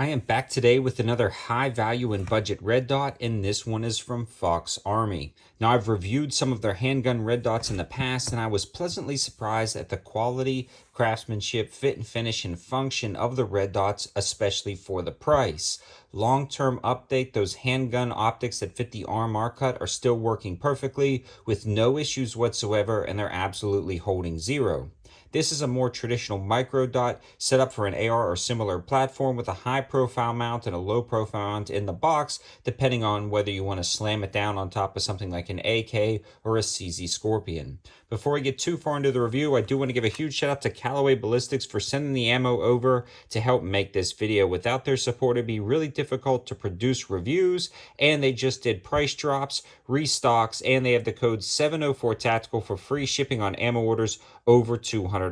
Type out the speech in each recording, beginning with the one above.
I am back today with another high value and budget red dot, and this one is from Foxarmy. Now, I've reviewed some of their handgun red dots in the past, and I was pleasantly surprised at the quality, craftsmanship, fit and finish, and function of the red dots, especially for the price. Long-term update, those handgun optics that fit the RMR cut are still working perfectly with no issues whatsoever, and they're absolutely holding zero. This is a more traditional micro dot set up for an AR or similar platform with a high profile mount and a low profile mount in the box, depending on whether you want to slam it down on top of something like an AK or a CZ Scorpion. Before we get too far into the review, I do want to give a huge shout out to Callaway Ballistics for sending the ammo over to help make this video. Without their support, it'd be really difficult to produce reviews, and they just did price drops, restocks, and they have the code 704TACTICAL for free shipping on ammo orders over $200.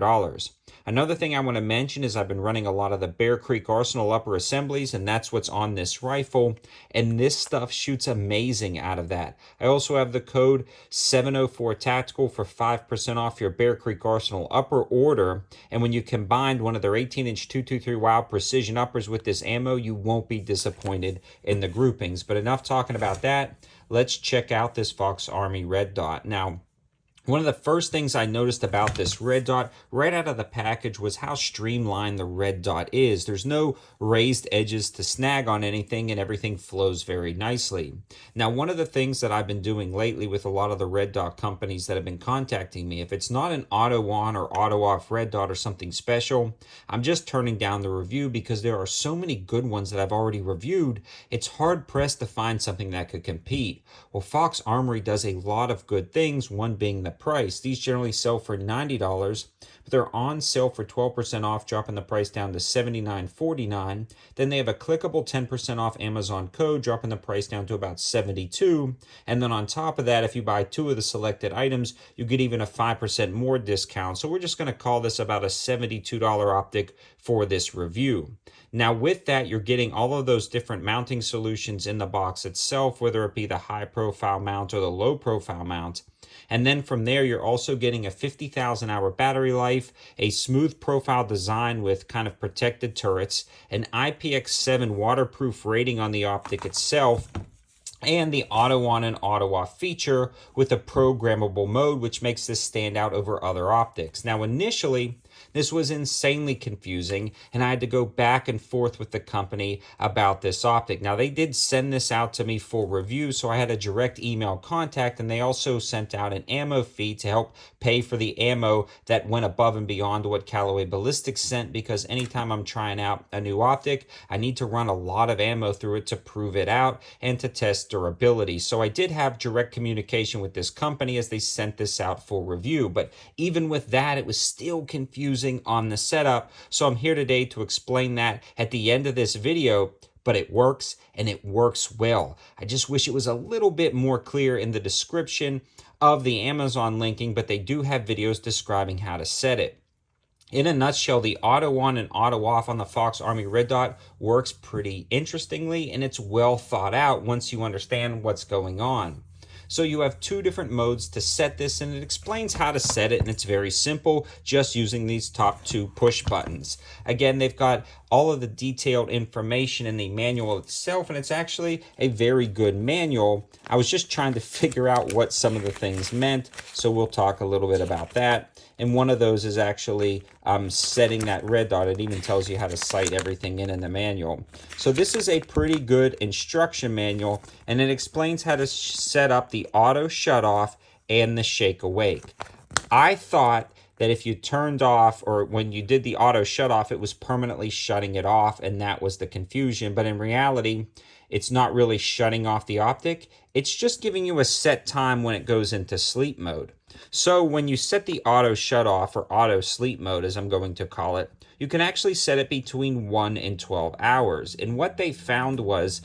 Another thing I want to mention is I've been running a lot of the Bear Creek Arsenal upper assemblies, and that's what's on this rifle, and this stuff shoots amazing out of that. I also have the code 704TACTICAL for 5% off your Bear Creek Arsenal upper order, and when you combine one of their 18-inch 223 Wild Precision uppers with this ammo, you won't be disappointed in the groupings. But enough talking about that. Let's check out this Foxarmy red dot. Now, one of the first things I noticed about this red dot right out of the package was how streamlined the red dot is. There's no raised edges to snag on anything, and everything flows very nicely. Now, one of the things that I've been doing lately with a lot of the red dot companies that have been contacting me, if it's not an auto on or auto off red dot or something special, I'm just turning down the review because there are so many good ones that I've already reviewed, it's hard pressed to find something that could compete. Well, Foxarmy does a lot of good things, one being the price. These generally sell for $90, but they're on sale for 12% off, dropping the price down to $79.49. Then they have a clickable 10% off Amazon code, dropping the price down to about $72. And then on top of that, if you buy two of the selected items, you get even a 5% more discount. So we're just going to call this about a $72 optic for this review. Now, with that, you're getting all of those different mounting solutions in the box itself, whether it be the high profile mount or the low profile mount. And then from there, you're also getting a 50,000 hour battery life, a smooth profile design with kind of protected turrets, an IPX7 waterproof rating on the optic itself, and the auto on and auto off feature with a programmable mode, which makes this stand out over other optics. Now, initially, this was insanely confusing, and I had to go back and forth with the company about this optic. Now, they did send this out to me for review, so I had a direct email contact, and they also sent out an ammo fee to help pay for the ammo that went above and beyond what Callaway Ballistics sent, because anytime I'm trying out a new optic, I need to run a lot of ammo through it to prove it out and to test durability. So I did have direct communication with this company as they sent this out for review, but even with that, it was still confusing on the setup. So I'm here today to explain that at the end of this video, but it works, and it works well. I just wish it was a little bit more clear in the description of the Amazon linking, but they do have videos describing how to set it. In a nutshell, the auto on and auto off on the Foxarmy red dot works pretty interestingly, and it's well thought out once you understand what's going on. So you have two different modes to set this, and it explains how to set it, and it's very simple, just using these top two push buttons. Again, they've got all of the detailed information in the manual itself, and it's actually a very good manual. I was just trying to figure out what some of the things meant, so we'll talk a little bit about that. And one of those is actually setting that red dot. It even tells you how to sight everything in the manual. So this is a pretty good instruction manual, and it explains how to set up the auto shut off and the shake awake. I thought that if you turned off, or when you did the auto shut off, it was permanently shutting it off, and that was the confusion. But in reality, it's not really shutting off the optic. It's just giving you a set time when it goes into sleep mode. So when you set the auto shut off, or auto sleep mode as I'm going to call it, you can actually set it between 1 and 12 hours. And what they found was,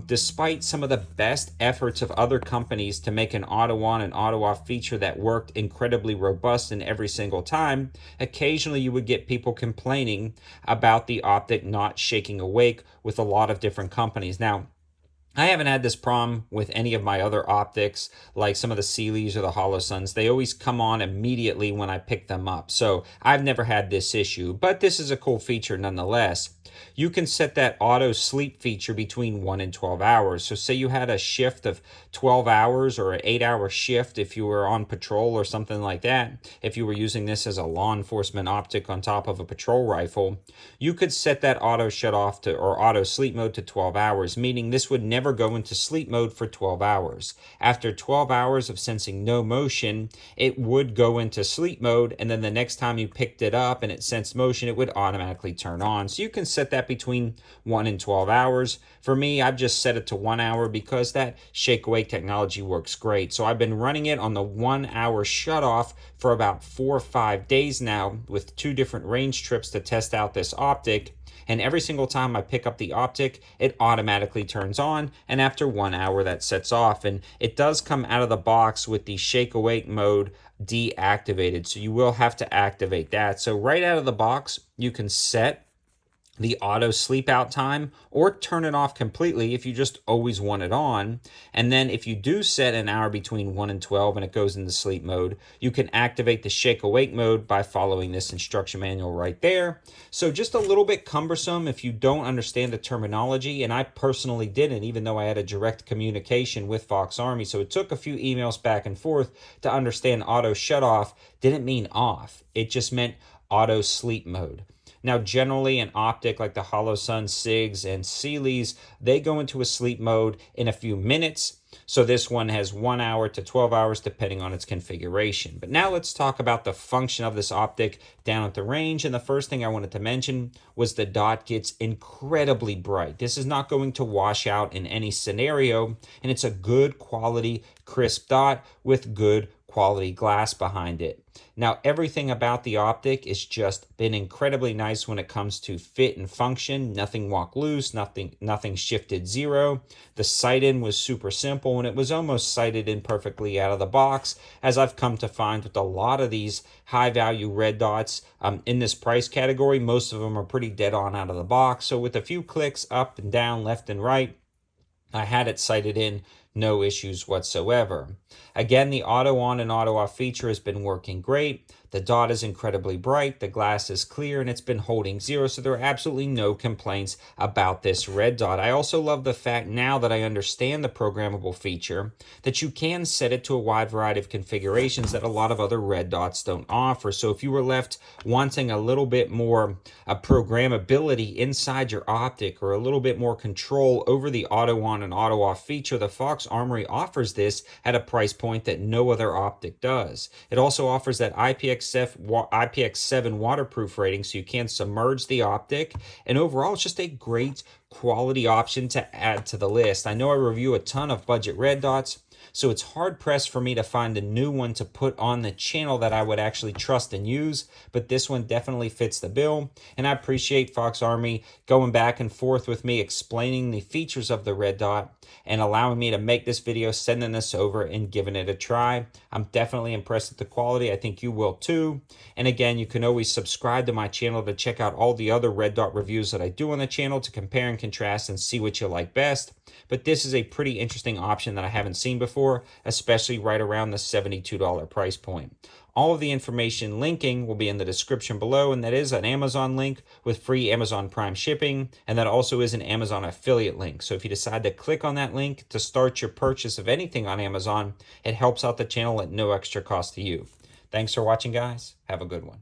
despite some of the best efforts of other companies to make an auto on and auto off feature that worked incredibly robust in every single time, occasionally you would get people complaining about the optic not shaking awake with a lot of different companies. Now, I haven't had this problem with any of my other optics, like some of the Sealy's or the Holosuns. They always come on immediately when I pick them up. So I've never had this issue, but this is a cool feature nonetheless. You can set that auto sleep feature between 1 and 12 hours. So say you had a shift of 12 hours or an 8-hour shift if you were on patrol or something like that. If you were using this as a law enforcement optic on top of a patrol rifle, you could set that auto shut off to or auto sleep mode to 12 hours, meaning this would never go into sleep mode for 12 hours. After 12 hours of sensing no motion, it would go into sleep mode, and then the next time you picked it up and it sensed motion, it would automatically turn on. So you can set that between 1 and 12 hours. For me, I've just set it to 1 hour because that shake awake technology works great. So I've been running it on the 1 hour shut off for about 4 or 5 days now with 2 different range trips to test out this optic. And every single time I pick up the optic, it automatically turns on, and after 1 hour that sets off. And it does come out of the box with the shake awake mode deactivated, so you will have to activate that. So right out of the box, you can set the auto sleep out time or turn it off completely if you just always want it on. And then if you do set an hour between 1 and 12 and it goes into sleep mode, you can activate the shake awake mode by following this instruction manual right there. So just a little bit cumbersome if you don't understand the terminology, and I personally didn't, even though I had a direct communication with Foxarmy. So it took a few emails back and forth to understand auto shut off didn't mean off. It just meant auto sleep mode. Now, generally, an optic like the Holosun, SIGs, and Sealy's, they go into a sleep mode in a few minutes. So this one has 1 hour to 12 hours depending on its configuration. But now let's talk about the function of this optic down at the range. And the first thing I wanted to mention was the dot gets incredibly bright. This is not going to wash out in any scenario, and it's a good quality, crisp dot with good quality glass behind it. Now, everything about the optic has just been incredibly nice when it comes to fit and function. Nothing walked loose, nothing shifted zero. The sight in was super simple, and it was almost sighted in perfectly out of the box, as I've come to find with a lot of these high value red dots in this price category. Most of them are pretty dead on out of the box. So with a few clicks up and down, left and right, I had it sighted in, no issues whatsoever. Again, the auto on and auto off feature has been working great. The dot is incredibly bright, the glass is clear, and it's been holding zero, so there are absolutely no complaints about this red dot. I also love the fact, now that I understand the programmable feature, that you can set it to a wide variety of configurations that a lot of other red dots don't offer. So if you were left wanting a little bit more programmability inside your optic, or a little bit more control over the auto on and auto off feature, the Foxarmy offers this at a price point that no other optic does. It also offers that IPX7 waterproof rating, so you can submerge the optic, and overall it's just a great quality option to add to the list. I know I review a ton of budget red dots, so it's hard pressed for me to find a new one to put on the channel that I would actually trust and use, but this one definitely fits the bill, and I appreciate Foxarmy going back and forth with me explaining the features of the red dot and allowing me to make this video, sending this over and giving it a try. I'm definitely impressed with the quality. I think you will too. And again, you can always subscribe to my channel to check out all the other red dot reviews that I do on the channel to compare and contrast and see what you like best. But this is a pretty interesting option that I haven't seen before, especially right around the $72 price point. All of the information linking will be in the description below, and that is an Amazon link with free Amazon Prime shipping, and that also is an Amazon affiliate link. So if you decide to click on that link to start your purchase of anything on Amazon, it helps out the channel at no extra cost to you. Thanks for watching, guys. Have a good one.